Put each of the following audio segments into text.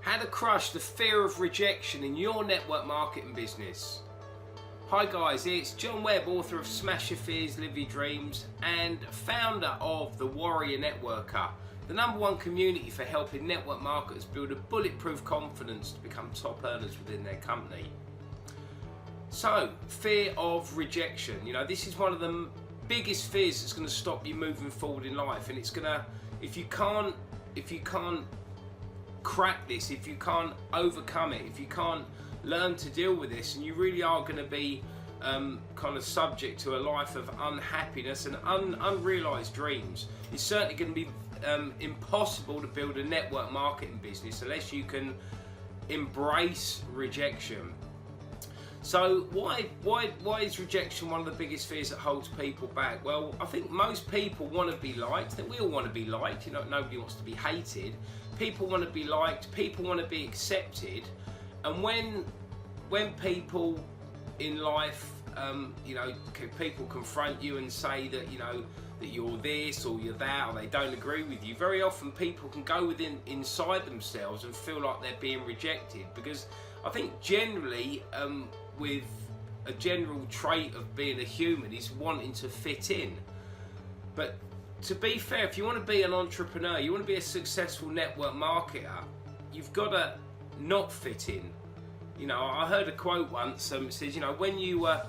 How to crush the fear of rejection in your network marketing business. Hi guys, it's John Webb, author of Smash Your Fears, Live Your Dreams and founder of the Warrior Networker, the #1 community for helping network marketers build a bulletproof confidence to become top earners within their company. So, fear of rejection. You know, this is one of the biggest fears that's going to stop you moving forward in life, and it's going to, if you can't crack this, if you can't overcome it, if you can't learn to deal with this, and you really are going to be kind of subject to a life of unhappiness and unrealized dreams. It's certainly going to be impossible to build a network marketing business unless you can embrace rejection. So why is rejection one of the biggest fears that holds people back? Well, I think most people want to be liked. I think we all want to be liked. You know, nobody wants to be hated. People want to be liked. People want to be accepted. And when people in life, you know, people confront you and say that, you know, that you're this or you're that, or they don't agree with you, very often people can go inside themselves and feel like they're being rejected, because I think generally with a general trait of being a human is wanting to fit in. But to be fair, if you want to be an entrepreneur, you want to be a successful network marketer, you've got to not fit in. You know, I heard a quote once. It says, you know, when you why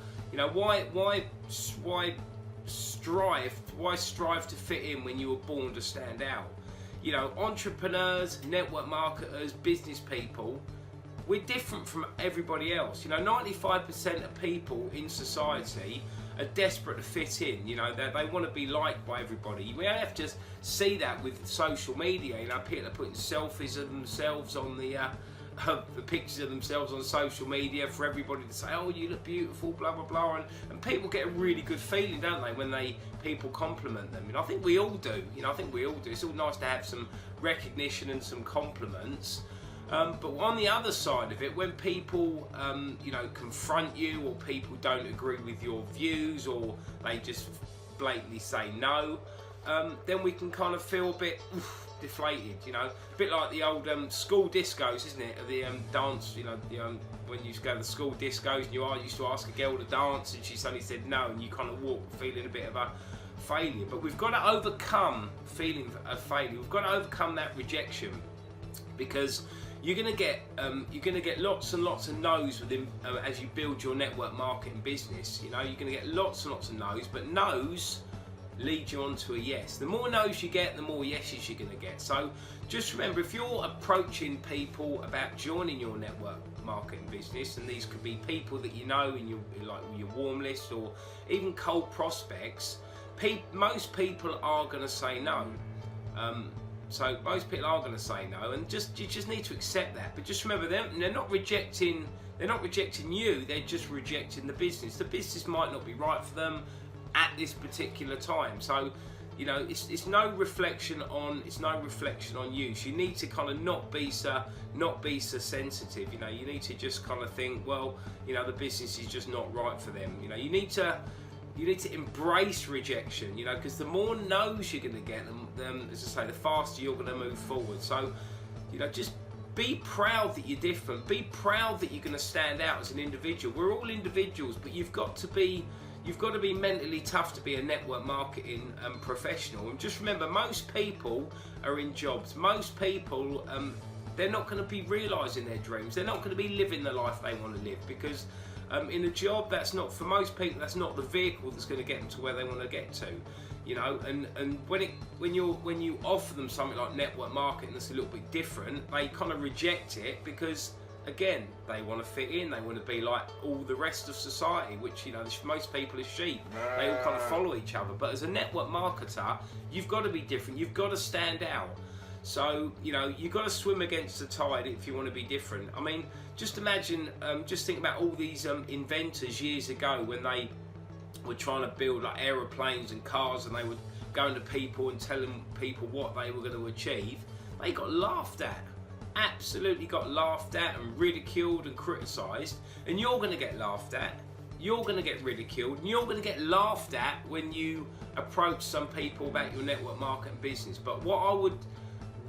strive to fit in when you were born to stand out? You know, entrepreneurs, network marketers, business people, we're different from everybody else. You know, 95% of people in society are desperate to fit in. You know, they want to be liked by everybody. We have to just see that with social media. You know, people are putting selfies of themselves on the pictures of themselves on social media for everybody to say, oh, you look beautiful, blah blah blah, and people get a really good feeling, don't they, when people compliment them. You know, I think we all do. You know, I think we all do. It's all nice to have some recognition and some compliments. But on the other side of it, when people, you know, confront you, or people don't agree with your views, or they just blatantly say no, then we can kind of feel a bit deflated. You know, a bit like the old school discos, isn't it? The dance, you know, when you used to go to the school discos and you used to ask a girl to dance and she suddenly said no, and you kind of walk feeling a bit of a failure. But we've got to overcome feeling of failure. We've got to overcome that rejection, because you're going to get lots and lots of no's within as you build your network marketing business. You know, you're going to get lots and lots of no's, but no's lead you on to a yes. The more no's you get, the more yeses you're going to get. So just remember, if you're approaching people about joining your network marketing business, and these could be people that you know in your warm list, or even cold prospects, most people are going to say no. So most people are going to say no, and you just need to accept that. But just remember, they're not rejecting you. They're just rejecting the business. The business might not be right for them at this particular time. So, you know, it's no reflection on you. So you need to kind of not be so sensitive. You know, you need to just kind of think, well, you know, the business is just not right for them. You know, you need to embrace rejection, you know, because the more no's you're going to get, as I say, the faster you're going to move forward. So, you know, just be proud that you're different. Be proud that you're going to stand out as an individual. We're all individuals, but you've got to be mentally tough to be a network marketing professional. And just remember, most people are in jobs. Most people, they're not going to be realising their dreams. They're not going to be living the life they want to live, because in a job, that's not, for most people, that's not the vehicle that's going to get them to where they want to get to. You know, and when you offer them something like network marketing that's a little bit different, they kind of reject it, because again, they want to fit in. They want to be like all the rest of society, which, you know, most people are sheep. They all kind of follow each other. But as a network marketer, you've got to be different. You've got to stand out. So, you know, you've got to swim against the tide if you want to be different. I mean, just imagine, just think about all these inventors years ago when they were trying to build like aeroplanes and cars, and they were going to people and telling people what they were going to achieve. They got laughed at. Absolutely got laughed at and ridiculed and criticised. And you're going to get laughed at. You're going to get ridiculed, and you're going to get laughed at when you approach some people about your network marketing business. But what I would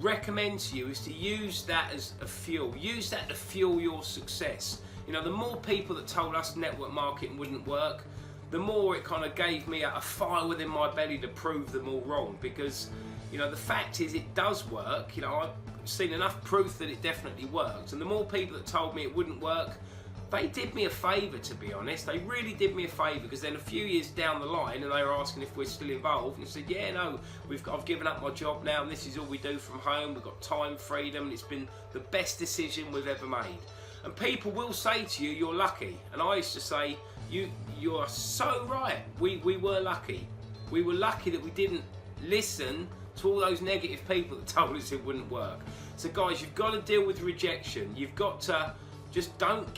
recommend to you is to use that as a fuel. Use that to fuel your success. You know, the more people that told us network marketing wouldn't work, the more it kind of gave me a fire within my belly to prove them all wrong. Because, you know, the fact is it does work. You know, I've seen enough proof that it definitely works. And the more people that told me it wouldn't work, they did me a favour, to be honest. They really did me a favour, because then a few years down the line, and they were asking if we're still involved, and I said, yeah, no, I've given up my job now, and this is all we do from home. We've got time freedom, and it's been the best decision we've ever made. And people will say to you, you're lucky. And I used to say, you are so right. We were lucky. We were lucky that we didn't listen to all those negative people that told us it wouldn't work. So guys, you've got to deal with rejection. You've got to just don't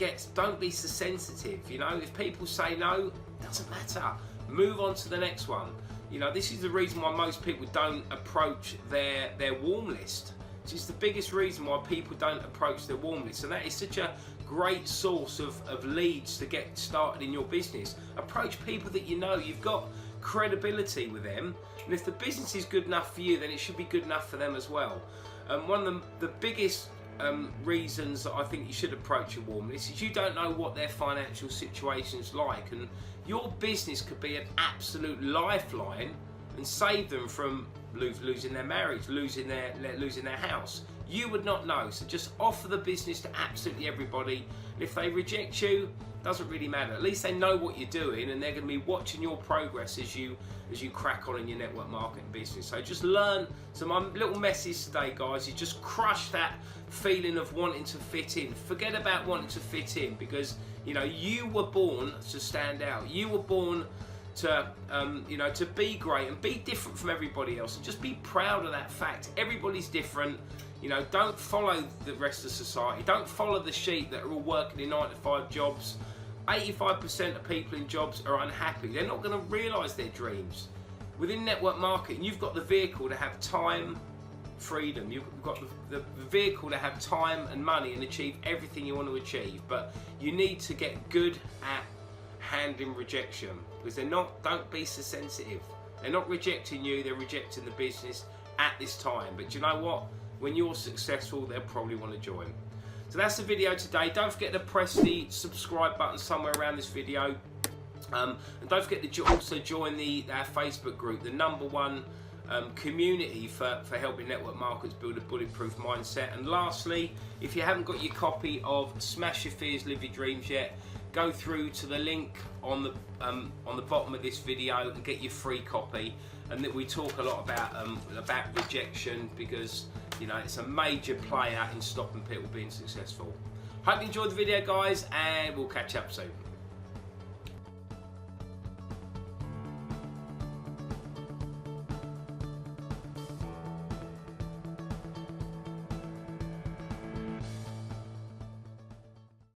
be so sensitive. You know, if people say no, it doesn't matter. Move on to the next one. You know, this is the reason why most people don't approach their warm list. It's the biggest reason why people don't approach their warm list, and that is such a great source of leads to get started in your business. Approach people that you know. You've got credibility with them, and if the business is good enough for you, then it should be good enough for them as well. One of the biggest reasons that I think you should approach a warm list is you don't know what their financial situation's like, and your business could be an absolute lifeline and save them from losing their marriage, losing their house. You would not know. So just offer the business to absolutely everybody, and if they reject you, doesn't really matter. At least they know what you're doing, and they're going to be watching your progress as you crack on in your network marketing business. So just learn. So my little message today, guys, is just crush that feeling of wanting to fit in. Forget about wanting to fit in, because you know you were born to stand out. You were born to you know, to be great and be different from everybody else, and just be proud of that fact. Everybody's different. You know, don't follow the rest of society. Don't follow the sheep that are all working in 9-to-5 jobs. 85% of people in jobs are unhappy. They're not going to realise their dreams. Within network marketing, you've got the vehicle to have time, freedom. You've got the vehicle to have time and money and achieve everything you want to achieve. But you need to get good at handling rejection, because don't be so sensitive. They're not rejecting you, they're rejecting the business at this time. But you know what? When you're successful, they'll probably want to join. So that's the video today. Don't forget to press the subscribe button somewhere around this video. And don't forget to also join our Facebook group, the #1 community for helping network marketers build a bulletproof mindset. And lastly, if you haven't got your copy of Smash Your Fears, Live Your Dreams yet, go through to the link on the bottom of this video and get your free copy. And that we talk a lot about rejection, because you know it's a major player in stopping people being successful. Hope you enjoyed the video, guys, and we'll catch up soon.